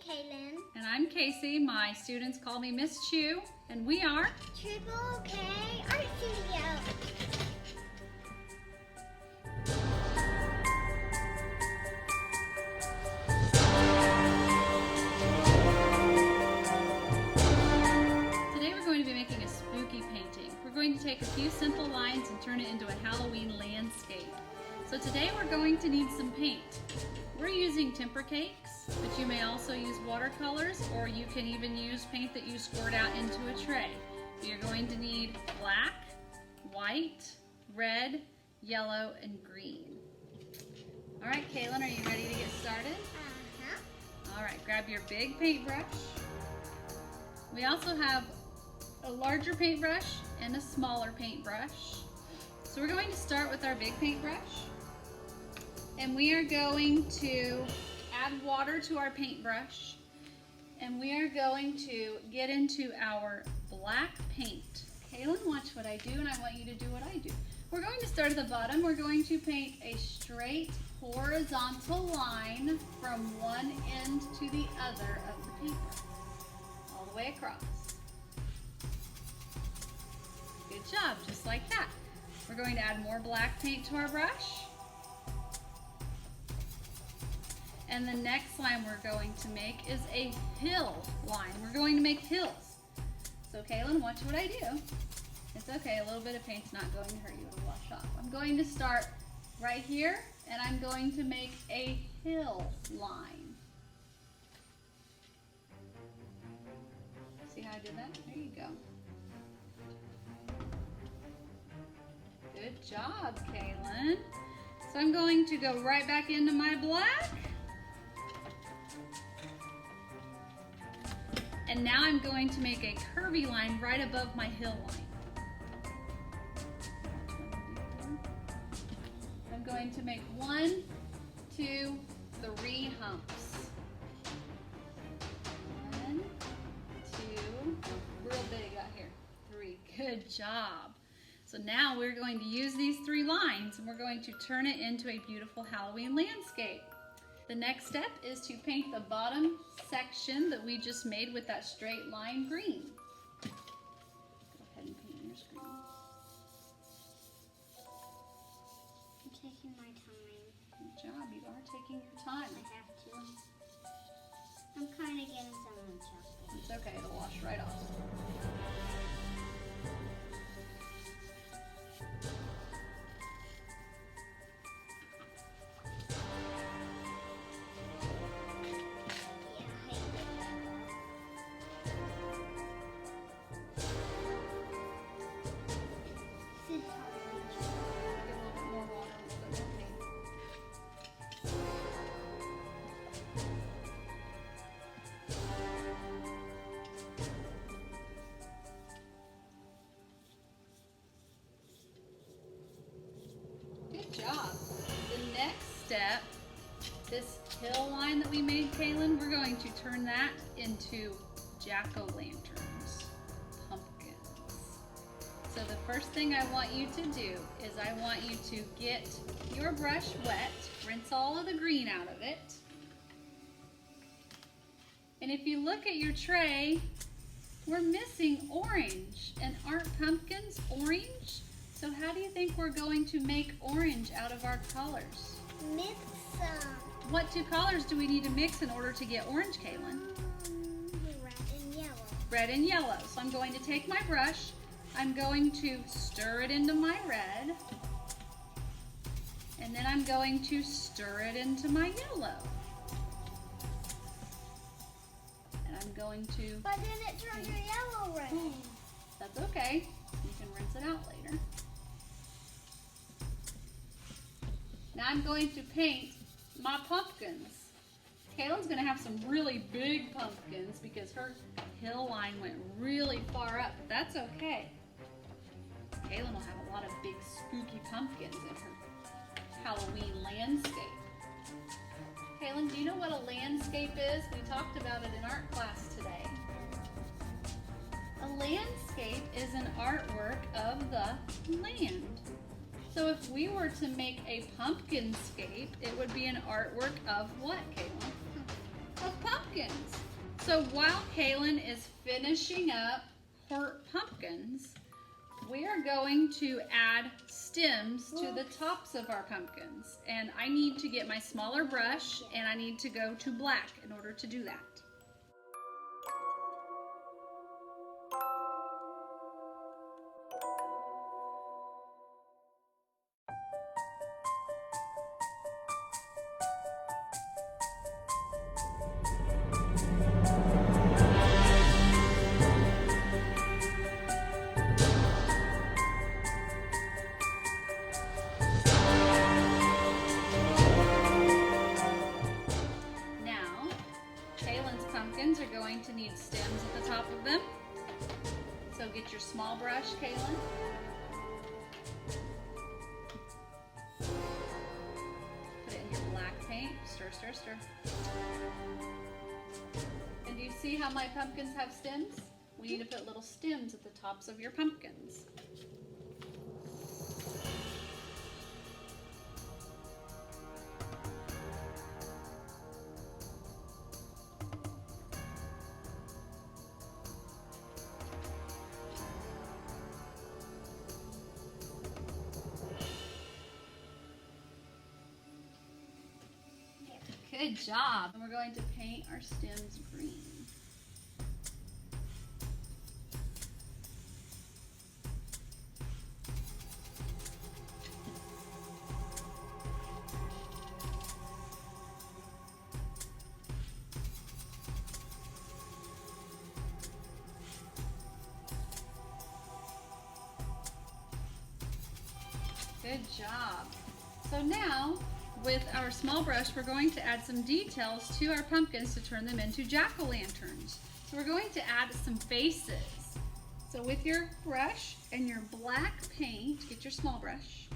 Kaylin. And I'm Casey. My students call me Miss Chu, and we are Triple K Art Studio. Today we're going to be making a spooky painting. We're going to take a few simple lines and turn it into a Halloween landscape. So today we're going to need some paint. We're using temper cakes, but you may also use watercolors, or you can even use paint that you squirt out into a tray. You're going to need black, white, red, yellow, and green. All right, Kaylin, are you ready to get started? All right, grab your big paintbrush. We also have a larger paintbrush and a smaller paintbrush. So we're going to start with our big paintbrush. And we are going to add water to our paintbrush. And we are going to get into our black paint. Kaylin, watch what I do, and I want you to do what I do. We're going to start at the bottom. We're going to paint a straight horizontal line from one end to the other of the paper, all the way across. Good job, just like that. We're going to add more black paint to our brush. And the next line we're going to make is a hill line. We're going to make hills. So Kaylin, watch what I do. It's okay, a little bit of paint's not going to hurt you, it'll wash off. I'm going to start right here, and I'm going to make a hill line. See how I did that? There you go. Good job, Kaylin. So I'm going to go right back into my black. And now I'm going to make a curvy line right above my hill line. I'm going to make 1, 2, 3 humps. 1, 2, real big out here. 3, good job. So now we're going to use these 3 lines and we're going to turn it into a beautiful Halloween landscape. The next step is to paint the bottom section that we just made with that straight line green. Go ahead and paint yours green. I'm taking my time. Good job, you are taking your time. I have to. I'm kind of getting some chocolate. It's okay, it'll wash right off. Job. The next step, this hill line that we made, Kaylin, we're going to turn that into jack-o'-lanterns, pumpkins. So the first thing I want you to do is I want you to get your brush wet, rinse all of the green out of it. And if you look at your tray, we're missing orange. And aren't pumpkins orange? So how do you think we're going to make orange out of our colors? Mix some. What 2 colors do we need to mix in order to get orange, Kaylin? Red and yellow. Red and yellow. So I'm going to take my brush, I'm going to stir it into my red, and then I'm going to stir it into my yellow. And I'm going to... But then it turned your yellow red. That's okay. You can rinse it out later. Now I'm going to paint my pumpkins. Kaylin's going to have some really big pumpkins because her hill line went really far up, but that's okay. Kaylin will have a lot of big spooky pumpkins in her Halloween landscape. Kaylin, do you know what a landscape is? We talked about it in art class today. A landscape is an artwork of the land. So if we were to make a pumpkinscape, it would be an artwork of what, Kaylin? Of pumpkins. So while Kaylin is finishing up her pumpkins, we are going to add stems to the tops of our pumpkins. And I need to get my smaller brush and I need to go to black in order to do that. Pumpkins are going to need stems at the top of them. So get your small brush, Kaylin. Put it in your black paint. Stir, stir, stir. And do you see how my pumpkins have stems? We need to put little stems at the tops of your pumpkins. Good job. And we're going to paint our stems green. Good job. So now, with our small brush, we're going to add some details to our pumpkins to turn them into jack-o'-lanterns. So we're going to add some faces. So with your brush and your black paint, get your small brush,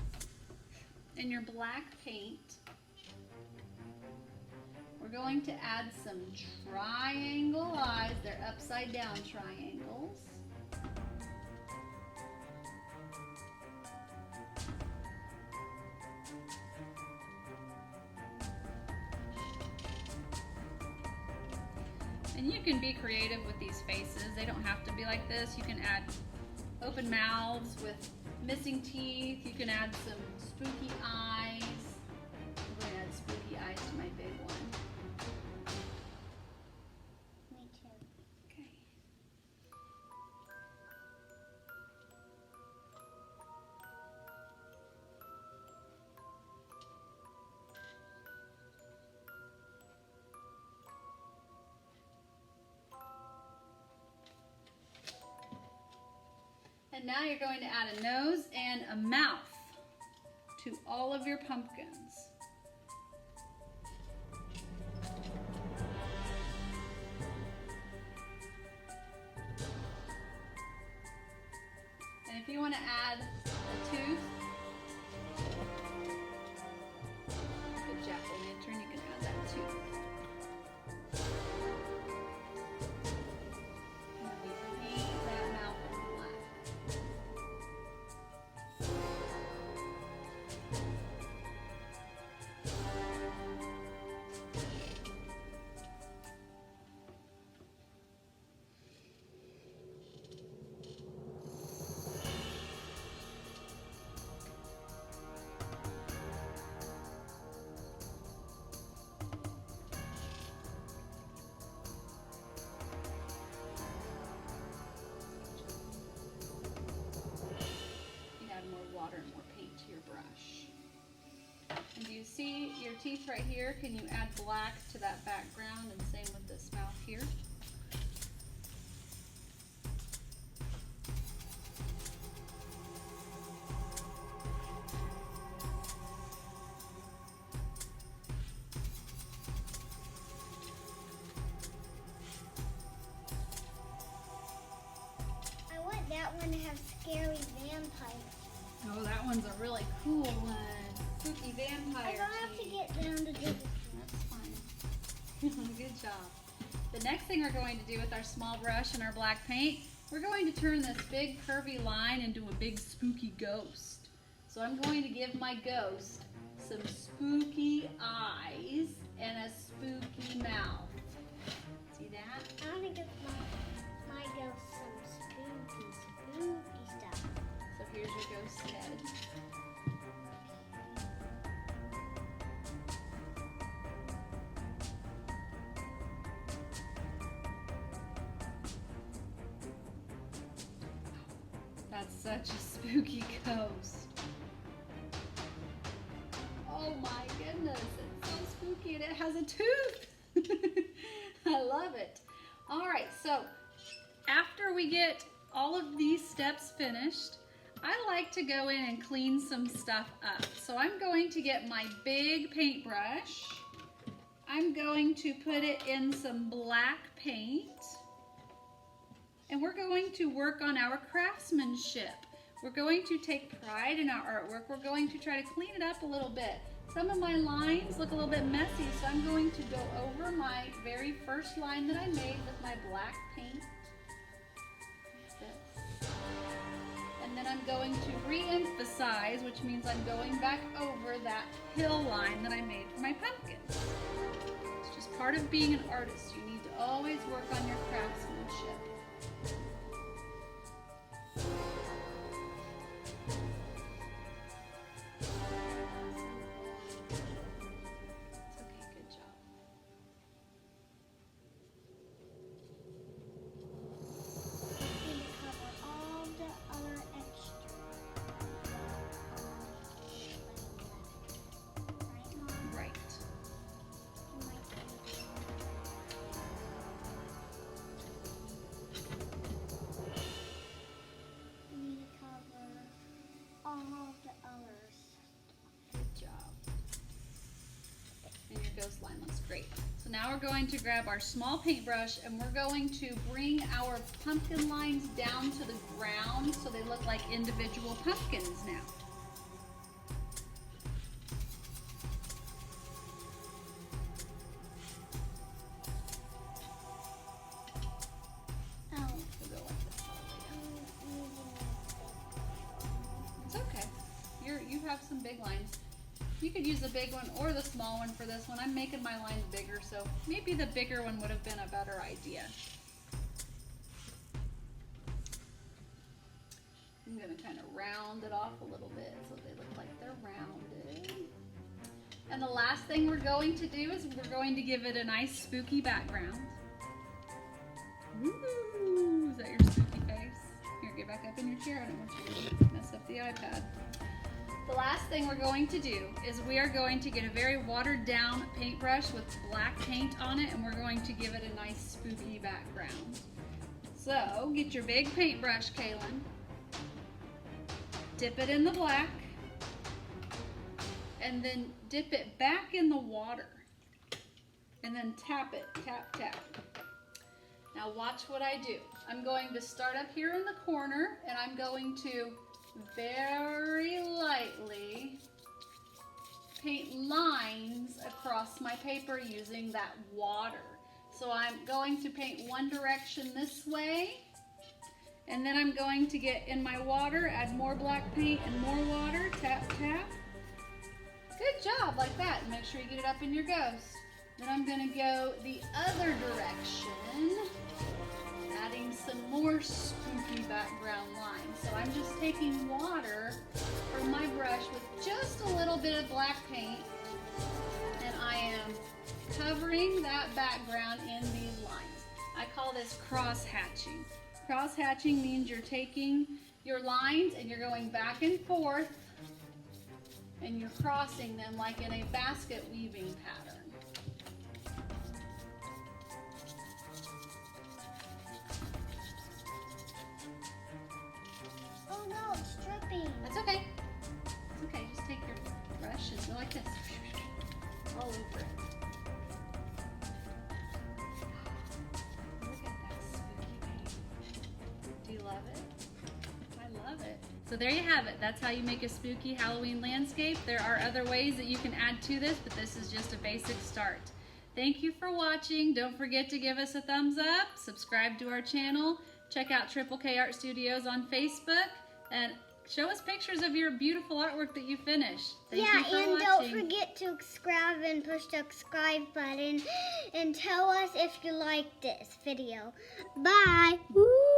and your black paint, we're going to add some triangle eyes. They're upside down triangles. And you can be creative with these faces. They don't have to be like this. You can add open mouths with missing teeth. You can add some spooky eyes. I'm going to add spooky eyes to my big one. Me too. Okay. And now you're going to add a nose and a mouth to all of your pumpkins. And if you want to add a tooth, the jack-o'-lantern, you can add that tooth. Water and more paint to your brush. And do you see your teeth right here? Can you add black to that background, and same with this mouth here? I want that one to have scary vampires. Oh, that one's a really cool one. Spooky vampire. I don't have to get down to do this. That's fine. Good job. The next thing we're going to do with our small brush and our black paint, we're going to turn this big curvy line into a big spooky ghost. So I'm going to give my ghost some spooky eyes and a spooky mouth. See that? There's your ghost head. That's such a spooky ghost. Oh my goodness, it's so spooky and it has a tooth. I love it. All right, so after we get all of these steps finished, I like to go in and clean some stuff up. So I'm going to get my big paintbrush. I'm going to put it in some black paint. And we're going to work on our craftsmanship. We're going to take pride in our artwork. We're going to try to clean it up a little bit. Some of my lines look a little bit messy, so I'm going to go over my very first line that I made with my black paint. And then I'm going to re-emphasize, which means I'm going back over that hill line that I made for my pumpkin. It's just part of being an artist. You need to always work on your craftsmanship. Ghost line looks great. So now we're going to grab our small paintbrush and we're going to bring our pumpkin lines down to the ground so they look like individual pumpkins now. It's okay. You have some big lines. You could use the big one or the small one for this one. I'm making my lines bigger, so maybe the bigger one would have been a better idea. I'm going to kind of round it off a little bit so they look like they're rounded. And the last thing we're going to do is we're going to give it a nice spooky background. Ooh, is that your spooky face? Here, get back up in your chair. I don't want you to mess up the iPad. The last thing we're going to do is we are going to get a very watered down paintbrush with black paint on it and we're going to give it a nice spooky background. So get your big paintbrush, Kaylin, dip it in the black and then dip it back in the water and then tap it, tap, tap. Now watch what I do. I'm going to start up here in the corner and I'm going to very lightly paint lines across my paper using that water. So I'm going to paint one direction this way, and then I'm going to get in my water, add more black paint and more water, tap, tap. Good job, like that. Make sure you get it up in your ghost. Then I'm going to go the other direction, adding some more spooky background lines. So I'm just taking water from my brush with just a little bit of black paint and I am covering that background in these lines. I call this cross-hatching. Cross-hatching means you're taking your lines and you're going back and forth and you're crossing them like in a basket weaving pattern. That's okay. It's okay. Just take your brush and go like this. All over it. Look at that spooky paint. Do you love it? I love it. So there you have it. That's how you make a spooky Halloween landscape. There are other ways that you can add to this, but this is just a basic start. Thank you for watching. Don't forget to give us a thumbs up, subscribe to our channel, check out Triple K Art Studios on Facebook, and show us pictures of your beautiful artwork that you finished. Thank you for watching. Don't forget to subscribe and push the subscribe button and tell us if you like this video. Bye. Woo!